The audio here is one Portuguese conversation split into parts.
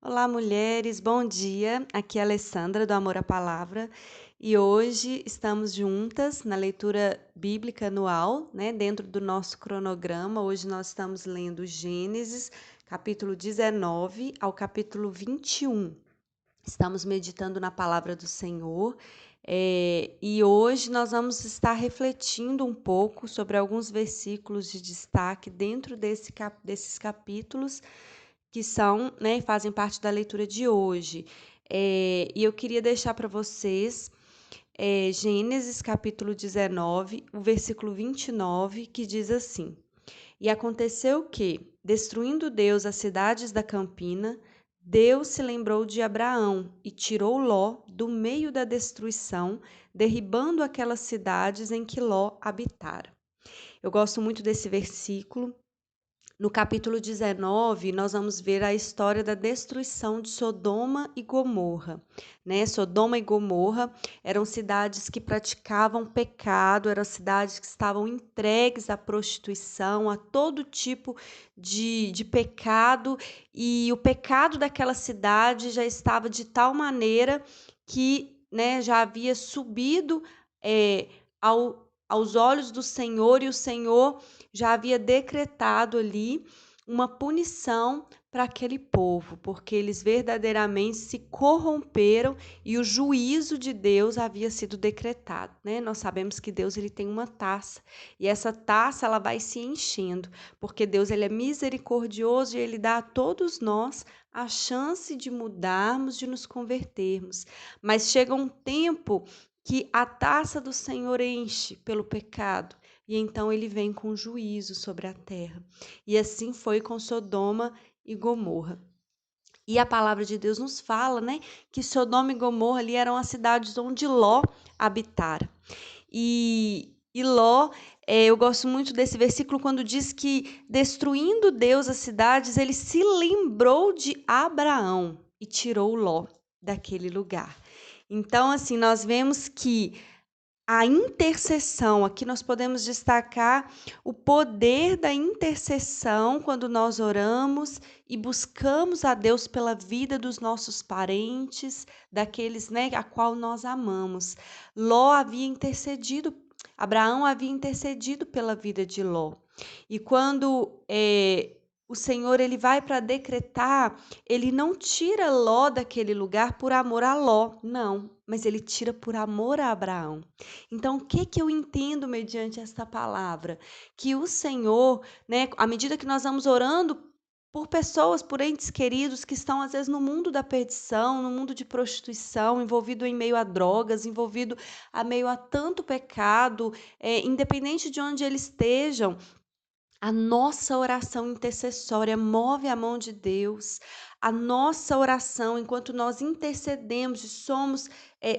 Olá, mulheres, bom dia. Aqui é a Alessandra do Amor à Palavra e hoje estamos juntas na leitura bíblica anual, né? Dentro do nosso cronograma. Hoje nós estamos lendo Gênesis, capítulo 19 ao capítulo 21. Estamos meditando na palavra do Senhor, e hoje nós vamos estar refletindo um pouco sobre alguns versículos de destaque dentro desses capítulos que são, né, fazem parte da leitura de hoje. E eu queria deixar para vocês Gênesis capítulo 19, o versículo 29, que diz assim: E aconteceu que, destruindo Deus as cidades da campina, Deus se lembrou de Abraão e tirou Ló do meio da destruição, derribando aquelas cidades em que Ló habitara. Eu gosto muito desse versículo. No capítulo 19, nós vamos ver a história da destruição de Sodoma e Gomorra, né? Sodoma e Gomorra eram cidades que praticavam pecado, eram cidades que estavam entregues à prostituição, a todo tipo de pecado, e o pecado daquela cidade já estava de tal maneira que, né, já havia subido aos olhos do Senhor, e o Senhor já havia decretado ali uma punição para aquele povo, porque eles verdadeiramente se corromperam e o juízo de Deus havia sido decretado, né? Nós sabemos que Deus ele tem uma taça e essa taça ela vai se enchendo, porque Deus ele é misericordioso e ele dá a todos nós a chance de mudarmos, de nos convertermos. Mas chega um tempo que a taça do Senhor enche pelo pecado e então ele vem com juízo sobre a terra. E assim foi com Sodoma e Gomorra. E a palavra de Deus nos fala, né, que Sodoma e Gomorra ali eram as cidades onde Ló habitara. E Ló, eu gosto muito desse versículo quando diz que, destruindo Deus as cidades, ele se lembrou de Abraão e tirou Ló daquele lugar. Então, assim, nós vemos que a intercessão, aqui nós podemos destacar o poder da intercessão quando nós oramos e buscamos a Deus pela vida dos nossos parentes, daqueles, né, a qual nós amamos. Ló havia intercedido, Abraão havia intercedido pela vida de Ló. E quando o Senhor ele vai para decretar, ele não tira Ló daquele lugar por amor a Ló, não, mas ele tira por amor a Abraão. Então, o que que eu entendo mediante esta palavra? Que o Senhor, né, à medida que nós vamos orando por pessoas, por entes queridos que estão às vezes no mundo da perdição, no mundo de prostituição, envolvido em meio a drogas, envolvido a meio a tanto pecado, independente de onde eles estejam, a nossa oração intercessória move a mão de Deus. A nossa oração, enquanto nós intercedemos e somos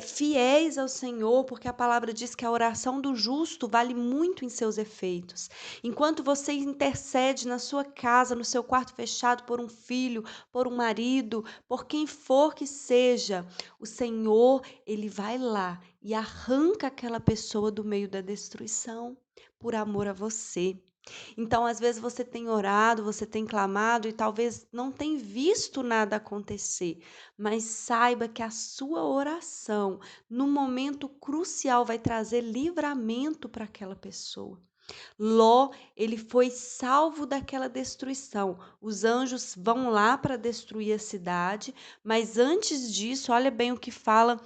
fiéis ao Senhor, porque a palavra diz que a oração do justo vale muito em seus efeitos. Enquanto você intercede na sua casa, no seu quarto fechado, por um filho, por um marido, por quem for que seja, o Senhor, ele vai lá e arranca aquela pessoa do meio da destruição por amor a você. Então, às vezes você tem orado, você tem clamado e talvez não tenha visto nada acontecer, mas saiba que a sua oração, no momento crucial, vai trazer livramento para aquela pessoa. Ló, ele foi salvo daquela destruição. Os anjos vão lá para destruir a cidade, mas antes disso, olha bem o que fala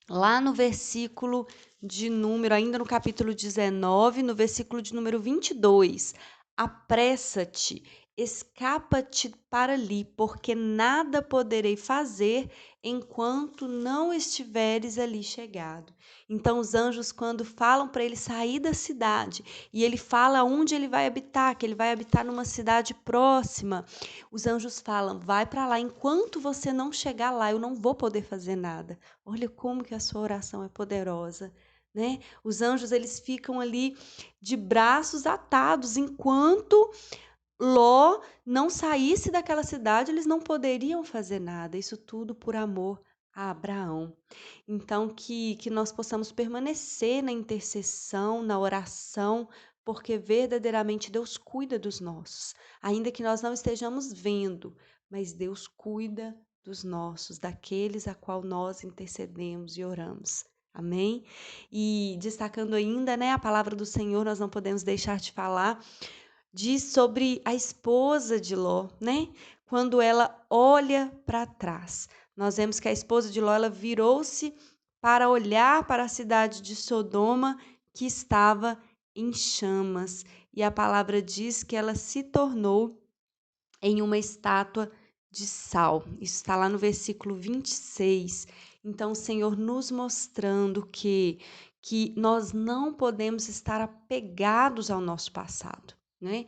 lá no versículo de número, ainda no capítulo 19, no versículo de número 22. Apressa-te, escapa-te para ali, porque nada poderei fazer enquanto não estiveres ali chegado. Então, os anjos, quando falam para ele sair da cidade, e ele fala onde ele vai habitar, que ele vai habitar numa cidade próxima, os anjos falam: vai para lá, enquanto você não chegar lá, eu não vou poder fazer nada. Olha como que a sua oração é poderosa, né? Os anjos eles ficam ali de braços atados enquanto Ló não saísse daquela cidade, eles não poderiam fazer nada. Isso tudo por amor a Abraão. Então que nós possamos permanecer na intercessão, na oração porque verdadeiramente Deus cuida dos nossos, ainda que nós não estejamos vendo, mas Deus cuida dos nossos, daqueles a qual nós intercedemos e oramos. Amém? E destacando ainda, né, a palavra do Senhor, nós não podemos deixar de falar, diz sobre a esposa de Ló, né? Quando ela olha para trás. Nós vemos que a esposa de Ló, ela virou-se para olhar para a cidade de Sodoma, que estava em chamas. E a palavra diz que ela se tornou em uma estátua de sal. Isso está lá no versículo 26. Então, o Senhor nos mostrando que nós não podemos estar apegados ao nosso passado, né?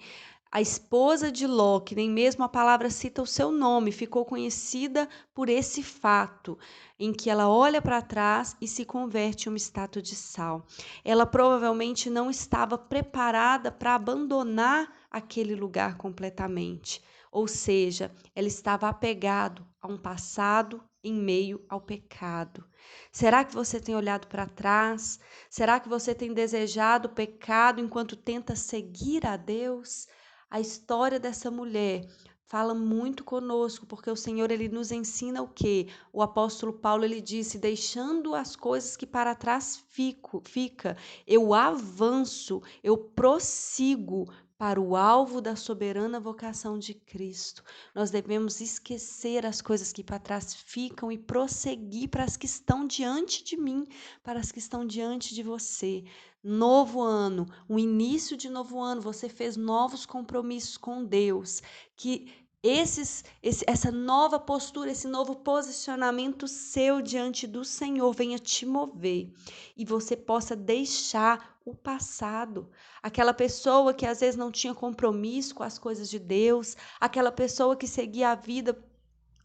A esposa de Ló, que nem mesmo a palavra cita o seu nome, ficou conhecida por esse fato, em que ela olha para trás e se converte em uma estátua de sal. Ela provavelmente não estava preparada para abandonar aquele lugar completamente. Ou seja, ela estava apegado a um passado em meio ao pecado. Será que você tem olhado para trás? Será que você tem desejado o pecado enquanto tenta seguir a Deus? A história dessa mulher fala muito conosco, porque o Senhor ele nos ensina o quê? O apóstolo Paulo ele disse: deixando as coisas que para trás fica, eu avanço, eu prossigo para o alvo da soberana vocação de Cristo. Nós devemos esquecer as coisas que para trás ficam e prosseguir para as que estão diante de mim, para as que estão diante de você. Novo ano, o início de novo ano, você fez novos compromissos com Deus, que essa nova postura, esse novo posicionamento seu diante do Senhor venha te mover e você possa deixar o passado. Aquela pessoa que às vezes não tinha compromisso com as coisas de Deus, aquela pessoa que seguia a vida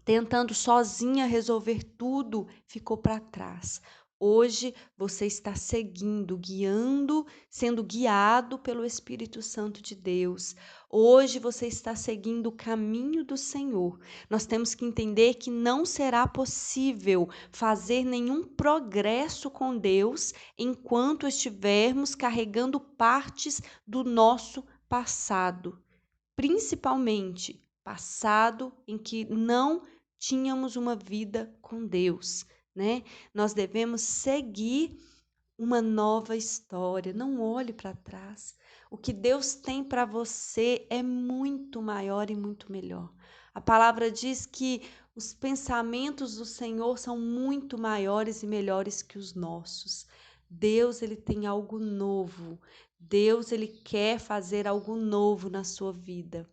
tentando sozinha resolver tudo, ficou para trás. Hoje você está seguindo, guiando, sendo guiado pelo Espírito Santo de Deus. Hoje você está seguindo o caminho do Senhor. Nós temos que entender que não será possível fazer nenhum progresso com Deus enquanto estivermos carregando partes do nosso passado, principalmente passado em que não tínhamos uma vida com Deus, né? Nós devemos seguir uma nova história. Não olhe para trás. O que Deus tem para você é muito maior e muito melhor. A palavra diz que os pensamentos do Senhor são muito maiores e melhores que os nossos. Deus, ele tem algo novo. Deus, ele quer fazer algo novo na sua vida.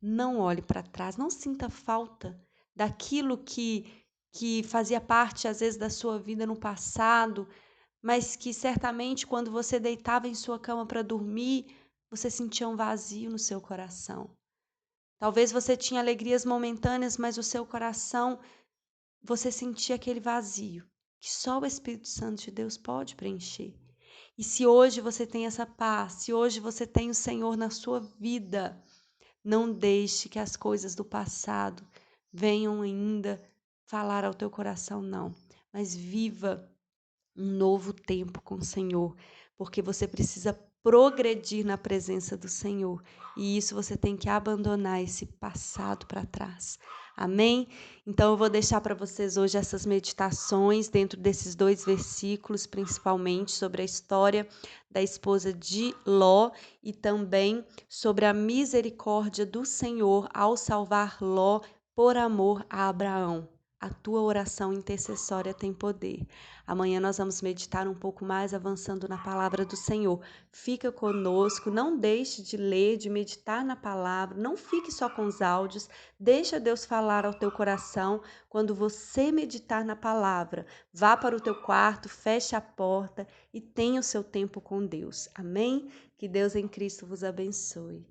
Não olhe para trás, não sinta falta daquilo que fazia parte, às vezes, da sua vida no passado, mas que certamente quando você deitava em sua cama para dormir, você sentia um vazio no seu coração. Talvez você tinha alegrias momentâneas, mas o seu coração, você sentia aquele vazio, que só o Espírito Santo de Deus pode preencher. E se hoje você tem essa paz, se hoje você tem o Senhor na sua vida, não deixe que as coisas do passado venham ainda falar ao teu coração, não. Mas viva um novo tempo com o Senhor, porque você precisa progredir na presença do Senhor. E isso você tem que abandonar esse passado para trás. Amém? Então eu vou deixar para vocês hoje essas meditações dentro desses 2 versículos, principalmente sobre a história da esposa de Ló e também sobre a misericórdia do Senhor ao salvar Ló por amor a Abraão. A tua oração intercessória tem poder. Amanhã nós vamos meditar um pouco mais, avançando na palavra do Senhor. Fica conosco, não deixe de ler, de meditar na palavra, não fique só com os áudios, deixa Deus falar ao teu coração quando você meditar na palavra. Vá para o teu quarto, feche a porta e tenha o seu tempo com Deus. Amém? Que Deus em Cristo vos abençoe.